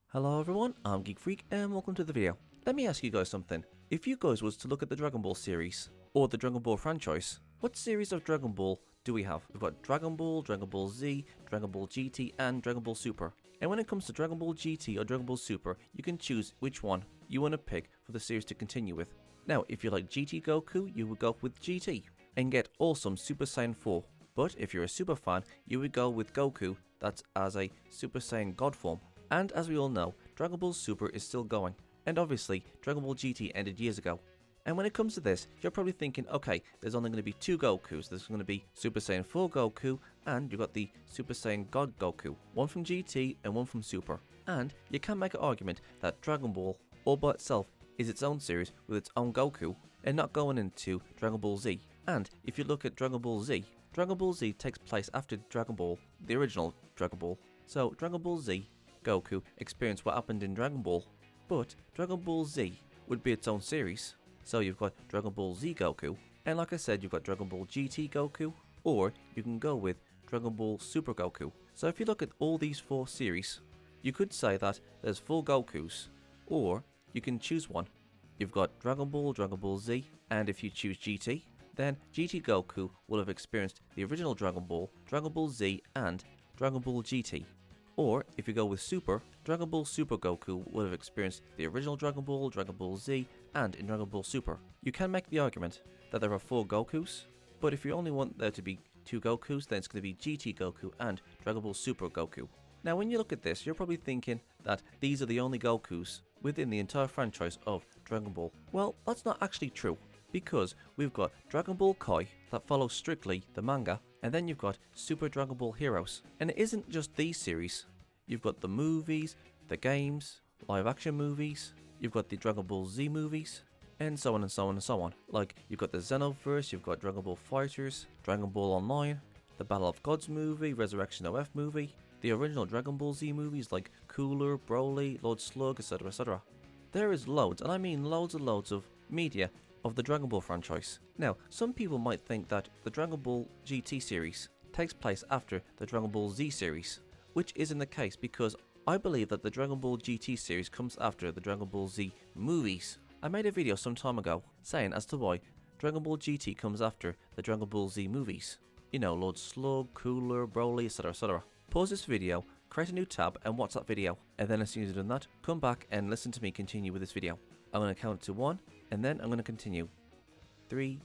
Hello everyone, I'm Geek Freak and welcome to the video. Let me ask you guys something. If you guys was to look at the Dragon Ball series, or the Dragon Ball franchise, what series of Dragon Ball do we have? We've got Dragon Ball Z, Dragon Ball GT and Dragon Ball Super. And when it comes to Dragon Ball GT or Dragon Ball Super, you can choose which one you want to pick for the series to continue with. Now, if you like GT Goku, you would go with GT and get awesome Super Saiyan 4. But if you're a Super fan, you would go with Goku, that's as a Super Saiyan God form. And as we all know, Dragon Ball Super is still going, and obviously Dragon Ball GT ended years ago. And when it comes to this, you're probably thinking, okay, there's only going to be two Gokus. There's going to be Super Saiyan 4 Goku, and you've got the Super Saiyan God Goku, one from GT and one from Super. And you can make an argument that Dragon Ball, all by itself, is its own series with its own Goku, and not going into Dragon Ball Z. And if you look at Dragon Ball Z takes place after Dragon Ball, the original Dragon Ball. So Dragon Ball Z, Goku experienced what happened in Dragon Ball, but Dragon Ball Z would be its own series. So you've got Dragon Ball Z Goku, and like I said, you've got Dragon Ball GT Goku, or you can go with Dragon Ball Super Goku. So if you look at all these four series, you could say that there's four Gokus, or you can choose one. You've got Dragon Ball Z, and if you choose GT, then GT Goku will have experienced the original Dragon Ball Z, and Dragon Ball GT. Or, if you go with Super, Dragon Ball Super Goku would have experienced the original Dragon Ball Z, and in Dragon Ball Super. You can make the argument that there are four Gokus, but if you only want there to be two Gokus, then it's going to be GT Goku and Dragon Ball Super Goku. Now when you look at this, you're probably thinking that these are the only Gokus within the entire franchise of Dragon Ball. Well, that's not actually true, because we've got Dragon Ball Kai that follows strictly the manga, and then you've got Super Dragon Ball Heroes. And it isn't just these series. You've got the movies, the games, live action movies, you've got the Dragon Ball Z movies, and so on and so on and so on. Like, you've got the Xenoverse, you've got Dragon Ball Fighters, Dragon Ball Online, the Battle of Gods movie, Resurrection OF movie, the original Dragon Ball Z movies like Cooler, Broly, Lord Slug, etc, etc. There is loads, and I mean loads and loads of media of the Dragon Ball franchise. Now, some people might think that the Dragon Ball GT series takes place after the Dragon Ball Z series, which isn't the case, because I believe that the Dragon Ball GT series comes after the Dragon Ball Z movies. I made a video some time ago saying as to why Dragon Ball GT comes after the Dragon Ball Z movies. You know, Lord Slug, Cooler, Broly, etc, etc. Pause this video, create a new tab and watch that video, and then as soon as you've done that, come back and listen to me continue with this video. I'm going to count to 1, and then I'm going to continue. 3,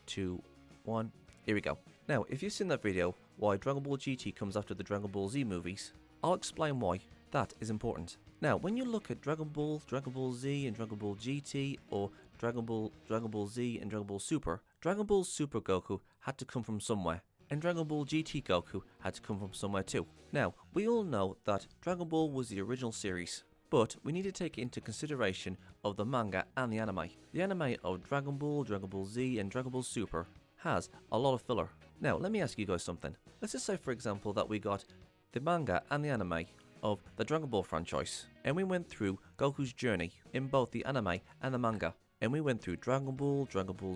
2, 1, here we go. Now, if you've seen that video, why Dragon Ball GT comes after the Dragon Ball Z movies, I'll explain why that is important. Now, when you look at Dragon Ball Z and Dragon Ball GT, or Dragon Ball Z and Dragon Ball Super Goku had to come from somewhere, and Dragon Ball GT Goku had to come from somewhere too. Now, we all know that Dragon Ball was the original series, but we need to take into consideration of the manga and the anime. The anime of Dragon Ball Z and Dragon Ball Super has a lot of filler. Now, let me ask you guys something. Let's just say, for example, that we got the manga and the anime of the Dragon Ball franchise, and we went through Goku's journey in both the anime and the manga, and we went through Dragon Ball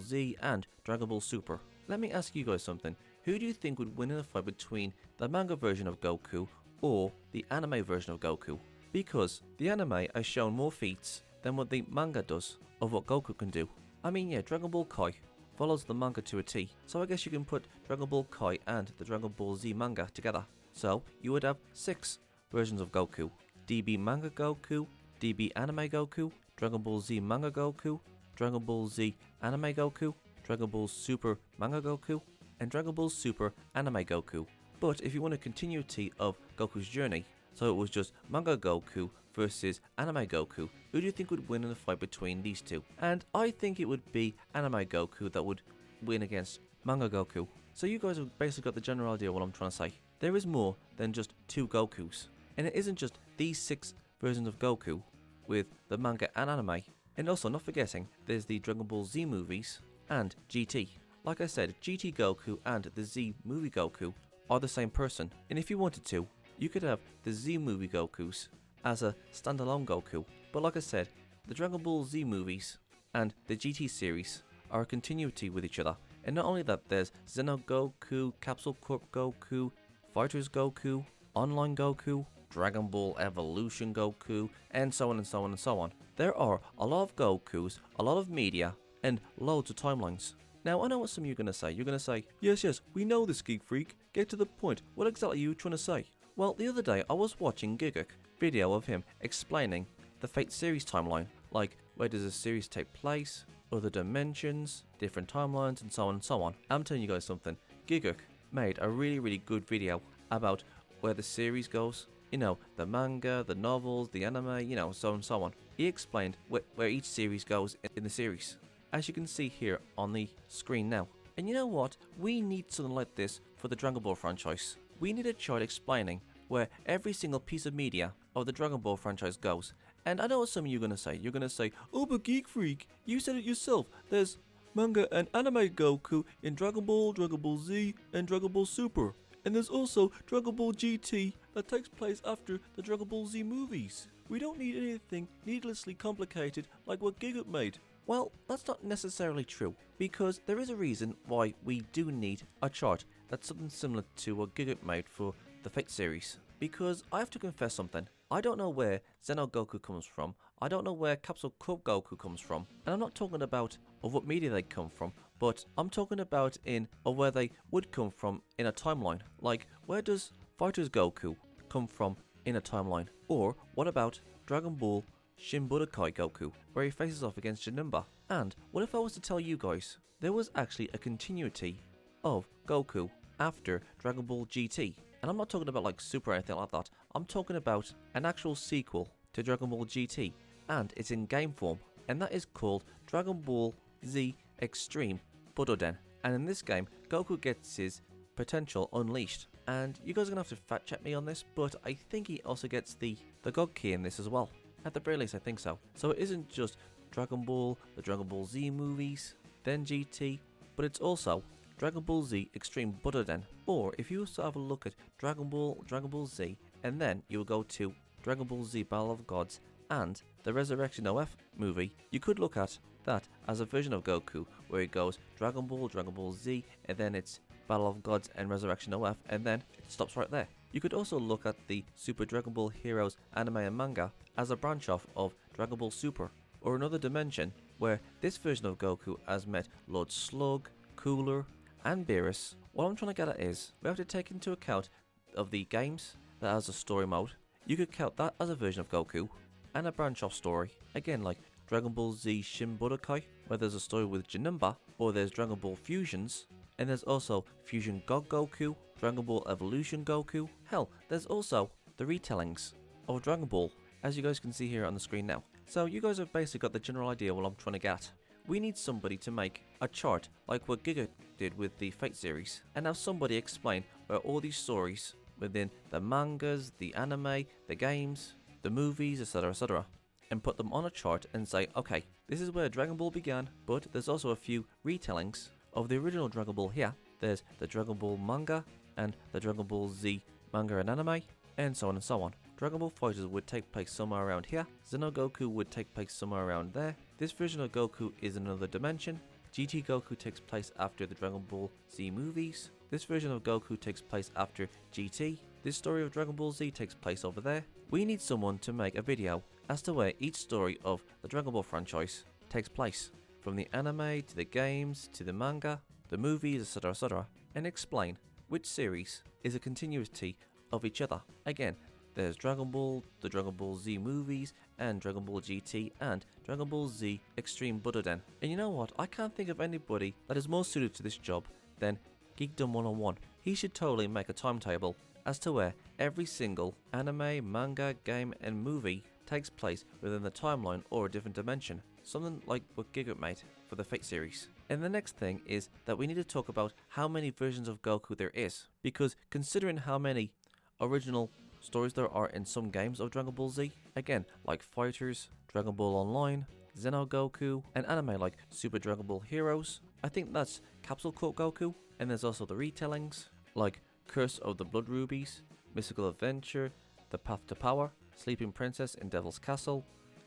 Z, and Dragon Ball Super. Let me ask you guys something. Who do you think would win in a fight between the manga version of Goku or the anime version of Goku? Because the anime has shown more feats than what the manga does of what Goku can do. I mean, yeah, Dragon Ball Kai follows the manga to a T, so I guess you can put Dragon Ball Kai and the Dragon Ball Z manga together. So you would have 6 versions of Goku. DB manga Goku, DB anime Goku, Dragon Ball Z manga Goku, Dragon Ball Z anime Goku, Dragon Ball Super manga Goku, and Dragon Ball Super anime Goku. But if you want a continuity of Goku's journey, so it was just manga Goku versus anime Goku, who do you think would win in a fight between these two? And I think it would be anime Goku that would win against manga Goku. So you guys have basically got the general idea of what I'm trying to say. There is more than just 2 Gokus. And it isn't just these 6 versions of Goku with the manga and anime. And also, not forgetting, there's the Dragon Ball Z movies and GT. Like I said, GT Goku and the Z movie Goku are the same person. And if you wanted to, you could have the Z movie Gokus as a standalone Goku. But like I said, the Dragon Ball Z movies and the GT series are a continuity with each other. And not only that, there's Xeno Goku, Capsule Corp Goku, Fighters Goku, Online Goku, Dragon Ball Evolution Goku, and so on and so on and so on. There are a lot of Gokus, a lot of media, and loads of timelines. Now, I know what some of you are going to say. You're going to say, yes, we know this, Geek Freak. Get to the point. What exactly are you trying to say? Well, the other day, I was watching Giguk video of him explaining the Fate series timeline. Like, where does the series take place, other dimensions, different timelines, and so on and so on. I'm telling you guys something. Giguk made a really good video about where the series goes. You know, the manga, the novels, the anime, you know, so on and so on. He explained where each series goes in the series, as you can see here on the screen now. And you know what? We need something like this for the Dragon Ball franchise. We need a chart explaining where every single piece of media of the Dragon Ball franchise goes. And I know what some of you are going to say. You're going to say, oh, but Geek Freak, you said it yourself. There's manga and anime Goku in Dragon Ball Z, and Dragon Ball Super. And there's also Dragon Ball GT that takes place after the Dragon Ball Z movies. We don't need anything needlessly complicated like what Giguk made. Well, that's not necessarily true, because there is a reason why we do need a chart that's something similar to what Giguk made for the Fate series. Because I have to confess something. I don't know where Xeno Goku comes from. I don't know where Capsule Corp Goku comes from. And I'm not talking about of what media they come from, but I'm talking about of where they would come from in a timeline. Like, where does Fighters Goku come from in a timeline? Or what about Dragon Ball Shin Budokai Goku, where he faces off against Janemba? And what if I was to tell you guys there was actually a continuity of Goku after Dragon Ball GT? And I'm not talking about like Super or anything like that. I'm talking about an actual sequel to Dragon Ball GT, and it's in game form, and that is called Dragon Ball Z Extreme Budoden. And in this game, Goku gets his potential unleashed. And you guys are going to have to fact check me on this, but I think he also gets the God Key in this as well. At the very least, I think so. So it isn't just Dragon Ball, the Dragon Ball Z movies, then GT, but it's also Dragon Ball Z Extreme Budoden. Or if you also have a look at Dragon Ball Z, and then you will go to Dragon Ball Z Battle of Gods and the Resurrection OF movie, you could look at that as a version of Goku where it goes Dragon Ball Z, and then it's Battle of Gods and Resurrection OF, and then it stops right there. You could also look at the Super Dragon Ball Heroes anime and manga as a branch off of Dragon Ball Super, or another dimension where this version of Goku has met Lord Slug, Cooler, and Beerus. What I'm trying to get at is, we have to take into account of the games that has a story mode. You could count that as a version of Goku, and a branch off story, again like Dragon Ball Z Shin Budokai, where there's a story with Janemba, or there's Dragon Ball Fusions, and there's also Fusion God Goku, Dragon Ball Evolution Goku. Hell, there's also the retellings of Dragon Ball, as you guys can see here on the screen now. So you guys have basically got the general idea what I'm trying to get at. We need somebody to make a chart like what Giga did with the Fate series, and have somebody explain where all these stories within the mangas, the anime, the games, the movies, etc., and put them on a chart and say, okay, this is where Dragon Ball began, but there's also a few retellings of the original Dragon Ball here. There's the Dragon Ball manga and the Dragon Ball Z manga and anime, and so on and so on. Dragon Ball Fighters would take place somewhere around here. Xeno Goku would take place somewhere around there. This version of Goku is in another dimension. GT Goku takes place after the Dragon Ball Z movies. This version of Goku takes place after GT. This story of Dragon Ball Z takes place over there. We need someone to make a video as to where each story of the Dragon Ball franchise takes place, from the anime to the games to the manga, the movies, etc., and explain which series is a continuity of each other. Again, there's Dragon Ball, the Dragon Ball Z movies, and Dragon Ball GT, and Dragon Ball Z Extreme Budoden. And you know what? I can't think of anybody that is more suited to this job than Geekdom 101. He should totally make a timetable as to where every single anime, manga, game, and movie takes place within the timeline or a different dimension. Something like what Giga made for the Fate series. And the next thing is that we need to talk about how many versions of Goku there is. Because considering how many original stories there are in some games of Dragon Ball Z, again, like Fighters, Dragon Ball Online, Xeno Goku, and anime like Super Dragon Ball Heroes, I think that's Capsule Corp Goku. And there's also the retellings, like Curse of the Blood Rubies, Mystical Adventure, The Path to Power, Sleeping Princess in Devil's Castle,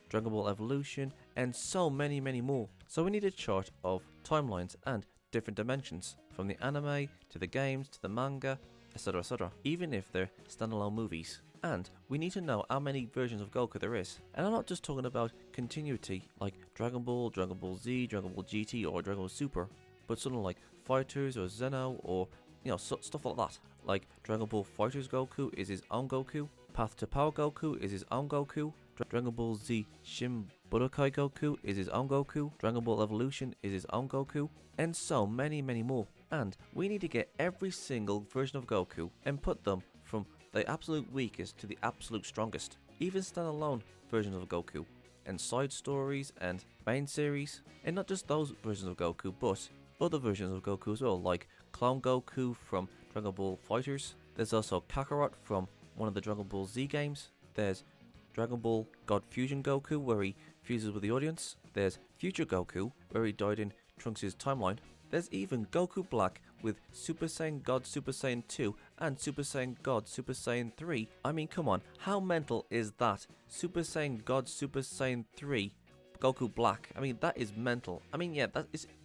Dragon Ball Evolution, and so many more. So we need a chart of timelines and different dimensions, from the anime to the games to the manga, etc, even if they're standalone movies. And we need to know how many versions of Goku there is. And I'm not just talking about continuity like Dragon Ball, Dragon Ball Z, Dragon Ball GT or Dragon Ball Super, but something like Fighters or Zeno or stuff like that. Like Dragon Ball Fighters Goku is his own Goku, Path to Power Goku is his own Goku, Dragon Ball Z Shin Budokai Goku is his own Goku, Dragon Ball Evolution is his own Goku, and so many more. And we need to get every single version of Goku and put them from the absolute weakest to the absolute strongest. Even standalone versions of Goku, and side stories and main series, and not just those versions of Goku, but other versions of Goku as well, like Clone Goku from Dragon Ball Fighters. There's also Kakarot from one of the Dragon Ball Z games. There's Dragon Ball God Fusion Goku, where he fuses with the audience. There's Future Goku, where he died in Trunks' timeline. There's even Goku Black with Super Saiyan God Super Saiyan 2 and Super Saiyan God Super Saiyan 3. I mean, come on, how mental is that? Super Saiyan God Super Saiyan 3 Goku Black. I mean, that is mental. I mean, yeah,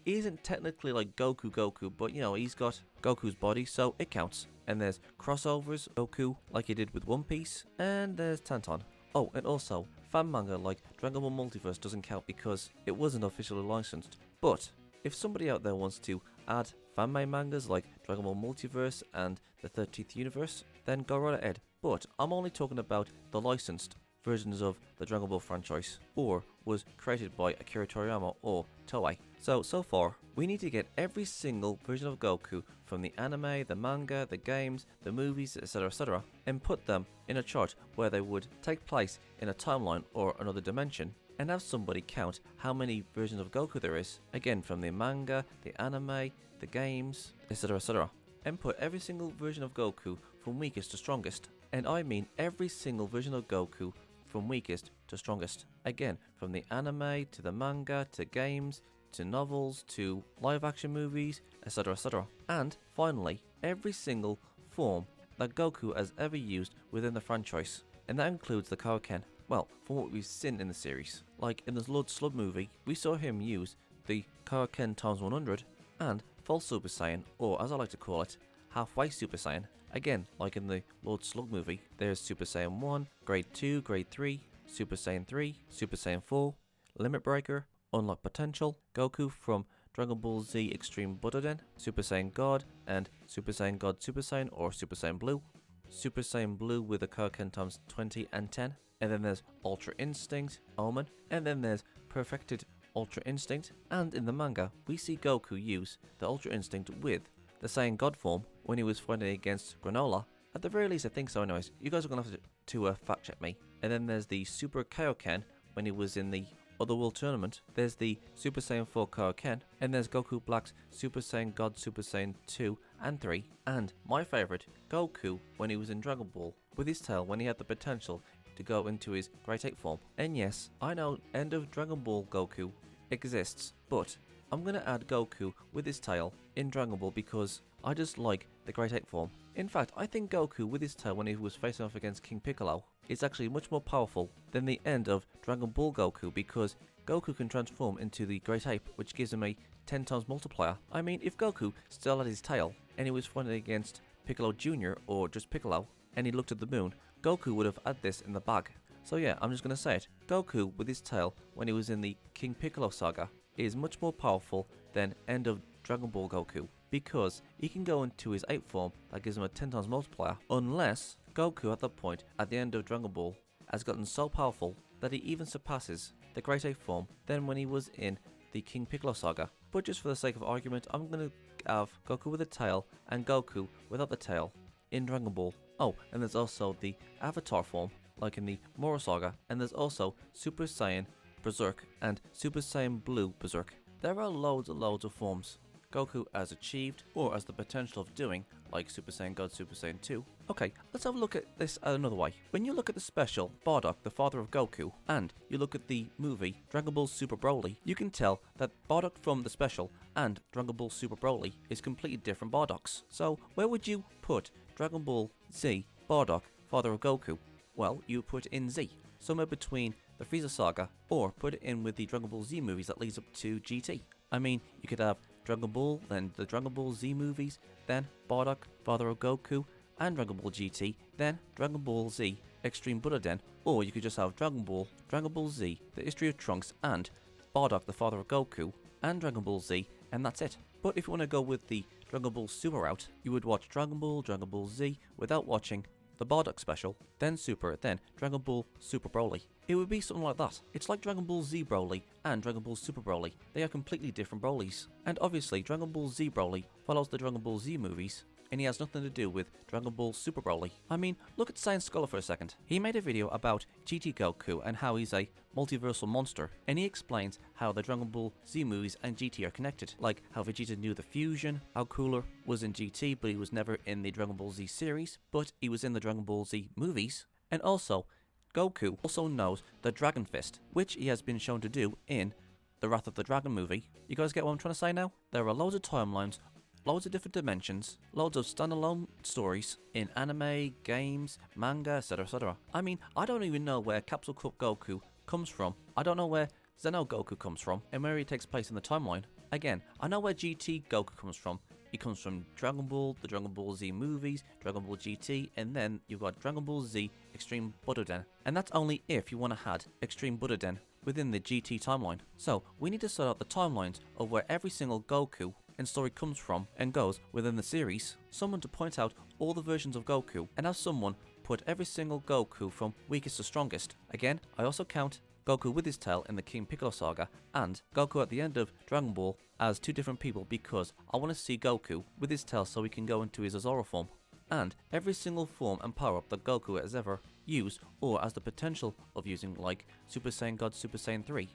isn't technically like Goku, but he's got Goku's body, so it counts. And there's crossovers Goku, like he did with One Piece, and there's Tanton. Oh, and also, fan manga like Dragon Ball Multiverse doesn't count because it wasn't officially licensed. But if somebody out there wants to add fan-made mangas like Dragon Ball Multiverse and the 13th Universe, then go right ahead. But I'm only talking about the licensed versions of the Dragon Ball franchise, or was created by Akira Toriyama or Toei. So far, we need to get every single version of Goku from the anime, the manga, the games, the movies, etc, and put them in a chart where they would take place in a timeline or another dimension, and have somebody count how many versions of Goku there is, again from the manga, the anime, the games, etc, and put every single version of Goku from weakest to strongest. And I mean every single version of Goku from weakest to strongest. Again, from the anime to the manga to games to novels to live action movies, etc. And finally, every single form that Goku has ever used within the franchise. And that includes the Kaioken. Well, from what we've seen in the series. Like in the Lord Slug movie, we saw him use the Kaioken times 100 and full Super Saiyan, or as I like to call it, halfway Super Saiyan. Again, like in the Lord Slug movie, there's Super Saiyan 1, Grade 2, Grade 3, Super Saiyan 3, Super Saiyan 4, Limit Breaker, Unlock Potential, Goku from Dragon Ball Z Extreme Butoden, Super Saiyan God, and Super Saiyan God Super Saiyan or Super Saiyan Blue, Super Saiyan Blue with the Kaioken times 20 and 10, and then there's Ultra Instinct, Omen, and then there's Perfected Ultra Instinct, and in the manga, we see Goku use the Ultra Instinct with the Saiyan God form when he was fighting against Granola. At the very least, I think so anyways. You guys are going to have to fact check me. And then there's the Super Kaioken when he was in the Otherworld tournament. There's the Super Saiyan 4 Kaioken. And there's Goku Black's Super Saiyan God Super Saiyan 2 and 3. And my favourite, Goku when he was in Dragon Ball with his tail when he had the potential to go into his Great Ape form. And yes, I know End of Dragon Ball Goku exists, but I'm going to add Goku with his tail in Dragon Ball because I just like the Great Ape form. In fact, I think Goku with his tail when he was facing off against King Piccolo is actually much more powerful than the end of Dragon Ball Goku, because Goku can transform into the Great Ape, which gives him a 10 times multiplier. I mean, if Goku still had his tail and he was fighting against Piccolo Jr. or just Piccolo and he looked at the moon, Goku would have had this in the bag. So yeah, I'm just going to say it. Goku with his tail when he was in the King Piccolo saga is much more powerful than end of Dragon Ball Goku, because he can go into his ape form that gives him a 10 times multiplier, unless Goku at that point at the end of Dragon Ball has gotten so powerful that he even surpasses the Great Ape form than when he was in the King Piccolo saga. But just for the sake of argument, I'm going to have Goku with a tail and Goku without the tail in Dragon Ball. Oh, and there's also the Avatar form, like in the Moro saga, and there's also Super Saiyan Berserk and Super Saiyan Blue Berserk. There are loads and loads of forms Goku has achieved or has the potential of doing, like Super Saiyan God Super Saiyan 2. Okay, let's have a look at this another way. When you look at the special Bardock, the father of Goku, and you look at the movie Dragon Ball Super Broly, you can tell that Bardock from the special and Dragon Ball Super Broly is completely different Bardocks. So where would you put Dragon Ball Z Bardock, father of Goku? Well, you put in Z, somewhere between the Frieza saga, or put it in with the Dragon Ball Z movies that leads up to GT. I mean, you could have Dragon Ball, then the Dragon Ball Z movies, then Bardock, Father of Goku, and Dragon Ball GT, then Dragon Ball Z, Extreme Budoden, or you could just have Dragon Ball Z, The History of Trunks, and Bardock, the Father of Goku, and Dragon Ball Z, and that's it. But if you want to go with the Dragon Ball Super route, you would watch Dragon Ball Z without watching the Bardock special, then Super, then Dragon Ball Super Broly. It would be something like that. It's like Dragon Ball Z Broly and Dragon Ball Super Broly. They are completely different Brolys. And obviously, Dragon Ball Z Broly follows the Dragon Ball Z movies, and he has nothing to do with Dragon Ball Super Broly. I mean, look at Science Scholar for a second. He made a video about GT Goku and how he's a multiversal monster, and he explains how the Dragon Ball Z movies and GT are connected, like how Vegeta knew the fusion, how Cooler was in GT but he was never in the Dragon Ball Z series, but he was in the Dragon Ball Z movies, and also Goku also knows the Dragon Fist, which he has been shown to do in the Wrath of the Dragon movie. You guys get what I'm trying to say now? There are loads of timelines, loads of different dimensions, loads of standalone stories in anime, games, manga, etc, etc. I mean, I don't even know where Capsule Cup Goku comes from. I don't know where Xeno Goku comes from and where he takes place in the timeline. Again, I know where GT Goku comes from. He comes from Dragon Ball, the Dragon Ball Z movies, Dragon Ball GT, and then you've got Dragon Ball Z Extreme Budoden. And that's only if you want to add Extreme Budoden within the GT timeline. So we need to sort out the timelines of where every single Goku and story comes from and goes within the series. Someone to point out all the versions of Goku and have someone put every single Goku from weakest to strongest. Again, I also count Goku with his tail in the King Piccolo saga and Goku at the end of Dragon Ball as two different people, because I want to see Goku with his tail so he can go into his Azora form. And every single form and power up that Goku has ever used or has the potential of using, like Super Saiyan God Super Saiyan 3,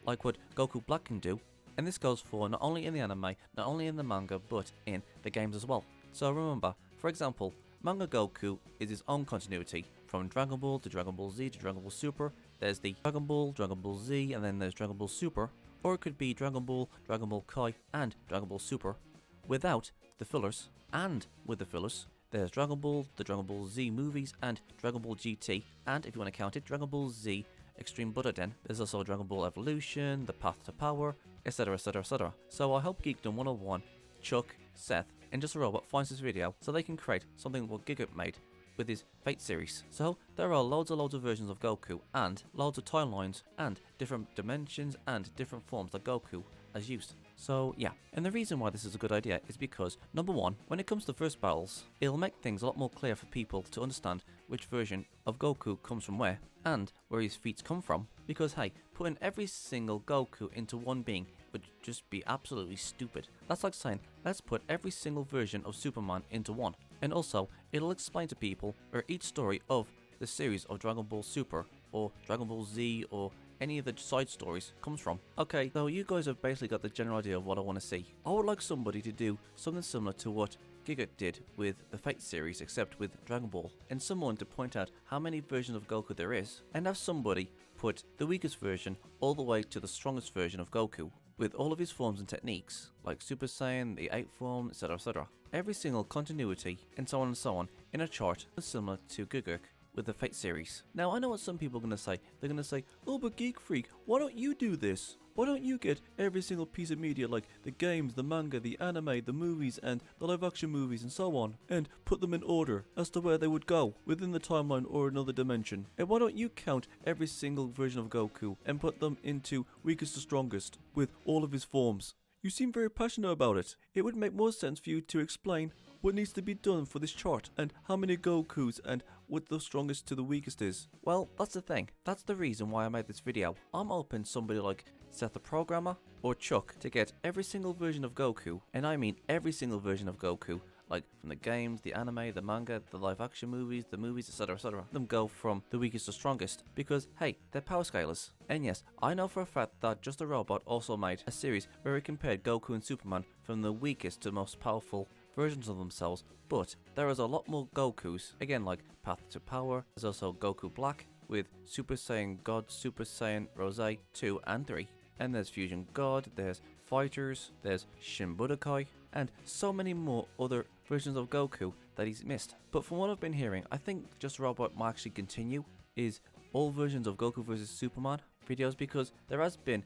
like what Goku Black can do. And this goes for not only in the anime, not only in the manga, but in the games as well. So remember, for example, Manga Goku is his own continuity, from Dragon Ball to Dragon Ball Z to Dragon Ball Super. There's the Dragon Ball Z, and then there's Dragon Ball Super. Or it could be Dragon Ball Kai, and Dragon Ball Super, without the fillers. And with the fillers, there's Dragon Ball, the Dragon Ball Z movies, and Dragon Ball GT. And if you want to count it, Dragon Ball Z Extreme Budoden. There's also Dragon Ball Evolution, The Path to Power, etc, etc, etc. So I hope Geekdom 101, Chuck, Seth, and Just a Robot finds this video so they can create something what Giga made with his Fate series. So there are loads of versions of Goku and loads of timelines and different dimensions and different forms that Goku has used. So yeah, and the reason why this is a good idea is because, number one, when it comes to first battles, it'll make things a lot more clear for people to understand which version of Goku comes from where and where his feats come from. Because hey, putting every single Goku into one being would just be absolutely stupid. That's like saying, let's put every single version of Superman into one. And also, it'll explain to people where each story of the series of Dragon Ball Super or Dragon Ball Z or any of the side stories comes from. Okay, so you guys have basically got the general idea of what I want to see. I would like somebody to do something similar to what Giga did with the Fate series, except with Dragon Ball, and someone to point out how many versions of Goku there is, and have somebody put the weakest version all the way to the strongest version of Goku, with all of his forms and techniques, like Super Saiyan, the 8th form, etc, etc. Every single continuity, and so on, in a chart similar to Giga with the Fate series. Now I know what some people are going to say. They're going to say, oh but Geek Freak, why don't you do this? Why don't you get every single piece of media, like the games, the manga, the anime, the movies, and the live action movies, and so on, and put them in order as to where they would go within the timeline or another dimension? And why don't you count every single version of Goku and put them into weakest to strongest with all of his forms? You seem very passionate about it. It would make more sense for you to explain what needs to be done for this chart and how many Gokus and what the strongest to the weakest is. Well, that's the thing. That's the reason why I made this video. I'm hoping somebody like Seth the Programmer or Chuck to get every single version of Goku, and I mean every single version of Goku, like from the games, the anime, the manga, the live action movies, the movies, etc, etc. Them go from the weakest to strongest, because hey, they're power scalers. And yes, I know for a fact that Just a Robot also made a series where he compared Goku and Superman from the weakest to most powerful versions of themselves, but there is a lot more Gokus, again like Path to Power. There's also Goku Black with Super Saiyan God, Super Saiyan Rose 2 and 3. And there's Fusion God, there's Fighters, there's Shin Budokai, and so many more other versions of Goku that he's missed. But from what I've been hearing, I think Just Robot might actually continue is all versions of Goku vs Superman videos, because there has been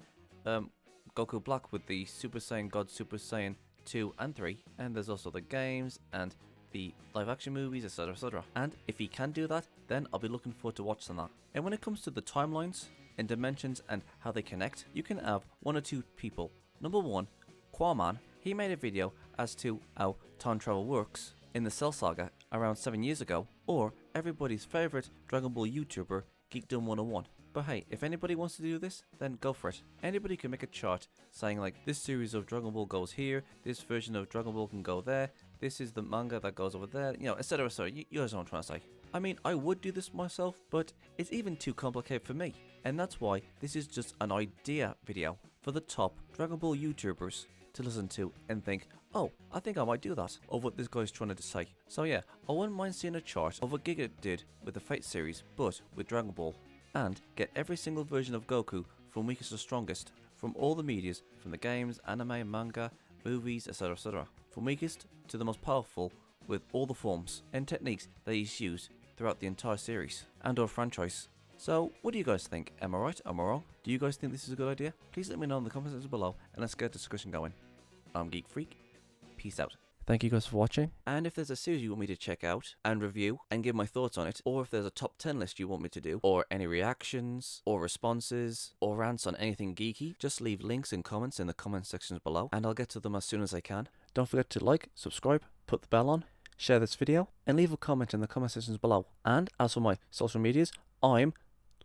Goku Black with the Super Saiyan God Super Saiyan 2 and 3, and there's also the games and the live action movies, etc, etc. And if he can do that, then I'll be looking forward to watching that. And when it comes to the timelines and dimensions and how they connect, you can have one or two people. Number one, Quaman. He made a video as to how time travel works in the Cell Saga around 7 years ago, or everybody's favourite Dragon Ball YouTuber, Geekdom 101. But hey, if anybody wants to do this, then go for it. Anybody can make a chart saying like, this series of Dragon Ball goes here, this version of Dragon Ball can go there, this is the manga that goes over there, you know, etc, etc. You guys know what I'm trying to say. I mean, I would do this myself, but it's even too complicated for me. And that's why this is just an idea video for the top Dragon Ball YouTubers to listen to and think, oh, I think I might do that, of what this guy's trying to say. So yeah, I wouldn't mind seeing a chart of what Giga did with the Fate series, but with Dragon Ball, and get every single version of Goku from weakest to strongest, from all the medias, from the games, anime, manga, movies, etc, etc. From weakest to the most powerful, with all the forms and techniques that he's used throughout the entire series and or franchise. So, what do you guys think? Am I right? Am I wrong? Do you guys think this is a good idea? Please let me know in the comment section below, and let's get the discussion going. I'm Geek Freak. Peace out. Thank you guys for watching. And if there's a series you want me to check out and review and give my thoughts on it, or if there's a top 10 list you want me to do, or any reactions, or responses, or rants on anything geeky, just leave links and comments in the comment sections below, and I'll get to them as soon as I can. Don't forget to like, subscribe, put the bell on, share this video, and leave a comment in the comment sections below. And as for my social medias, I'm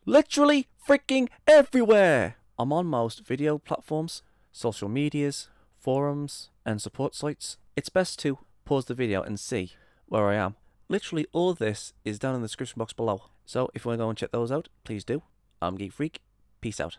literally freaking everywhere! I'm on most video platforms, social medias, forums, and support sites. It's best to pause the video and see where I am. Literally all this is down in the description box below. So if you want to go and check those out, please do. I'm Geek Freak. Peace out.